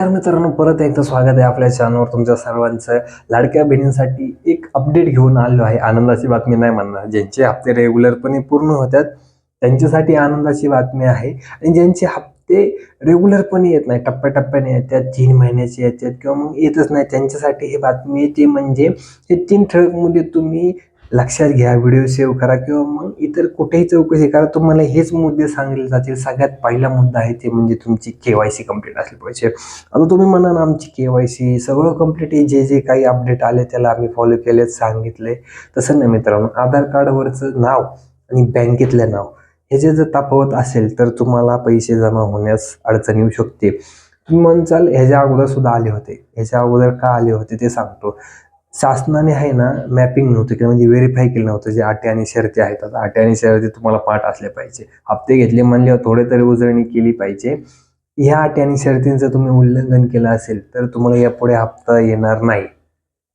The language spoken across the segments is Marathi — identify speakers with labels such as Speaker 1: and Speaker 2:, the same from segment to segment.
Speaker 1: मित्रांनो, परत एकदा स्वागत आहे आपल्या चॅनलवर तुमच्या सर्वांचं. लाडक्या बहिणींसाठी एक अपडेट घेऊन आलो आहे. आनंदाची बातमी नाही म्हणणार, ज्यांचे हप्ते रेग्युलरपणे पूर्ण होतात त्यांच्यासाठी आनंदाची बातमी आहे. आणि ज्यांचे हप्ते रेग्युलरपणे येत नाही, टप्प्याटप्प्याने येतात, 3 महिन्याचे येतात किंवा मग येतच नाही, त्यांच्यासाठी ही बातमी येते. म्हणजे हे 3 ठळक मुद्दे तुम्ही लक्षात घ्या, व्हिडिओ सेव्ह करा किंवा मग इतर कुठेही चौकशी करा, तुम्हाला हेच मुद्दे सांगितले जातील. सगळ्यात पहिला मुद्दा आहे ते म्हणजे तुमची KYC कंप्लीट असली पाहिजे. आता तुम्ही म्हणाल आमची KYC सगळं कंप्लीट आहे, जे जे काही अपडेट आले त्याला आम्ही फॉलो केले सांगितले. तसं नाही मित्रांनो, आधार कार्डवरचं नाव आणि बँकेतलं नाव हे जर तफावत असेल तर तुम्हाला पैसे जमा होण्यास अडचण येऊ शकते. तुम्ही म्हणसाल ह्याच्या अगोदर सुद्धा आले होते, ह्याच्या अगोदर का आले होते ते सांगतो. शासनाने आहे ना, मॅपिंग नव्हतं किंवा म्हणजे व्हेरीफाय केलं नव्हतं जे अटी आणि शर्ती आहेत. आता अटी आणि शर्ती तुम्हाला पाठ असल्या पाहिजे. हप्ते घेतले म्हणल्यावर थोडे तरी उजळणी केली पाहिजे. ह्या अटी आणि शर्तींचं तुम्ही उल्लंघन केलं असेल तर तुम्हाला यापुढे हप्ता येणार नाही.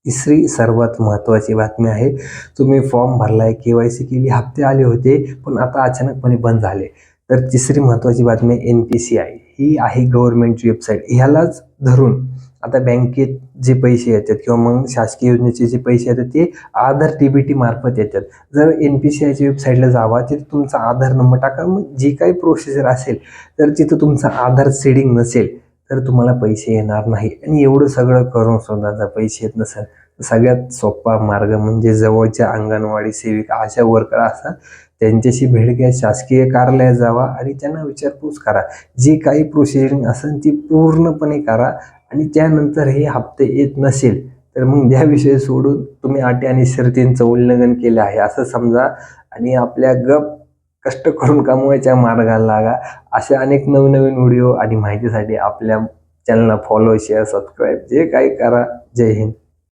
Speaker 1: तिसरी सर्वात महत्त्वाची बातमी आहे, तुम्ही फॉर्म भरलाय, KYC केली, हप्ते आले होते पण आता अचानकपणे बंद झाले. तर तिसरी महत्त्वाची बातमी NPCI ही आहे गव्हर्नमेंटची वेबसाईट. ह्यालाच धरून आता बँकेत जे पैसे येतात किंवा मग शासकीय योजनेचे जे पैसे येतात ते आधार DBT मार्फत येतात. जर NPCIच्या वेबसाईटला जावा, तिथे तुमचा आधार नंबर टाका, मग जी काही प्रोसिजर असेल तर तिथं तुमचा आधार सीडिंग नसेल तर तुम्हाला पैसे येणार नाही. आणि एवढं सगळं करून सुद्धा जर पैसे येत नसेल, सगळ्यात सोपा मार्ग म्हणजे जवळच्या अंगणवाडी सेविका, आशा वर्कर असतात, त्यांच्याशी भेट घ्या, शासकीय कार्यालयात जावा आणि त्यांना विचारपूस करा. जी काही प्रोसिजरिंग असेल ती पूर्णपणे करा. आणि त्यानंतर हे हप्ते येत नसेल तर मग त्या विषय सोडून तुम्ही अटी आणि शर्तींचं उल्लंघन केलं आहे असं समजा आणि आपल्या कष्ट करून कमवायच्या मार्गाला लागा. असे अनेक नवीन नवीन व्हिडिओ आणि माहितीसाठी आपल्या चॅनलला फॉलो, शेअर, सबस्क्राईब जे काही करा. जय हिंद.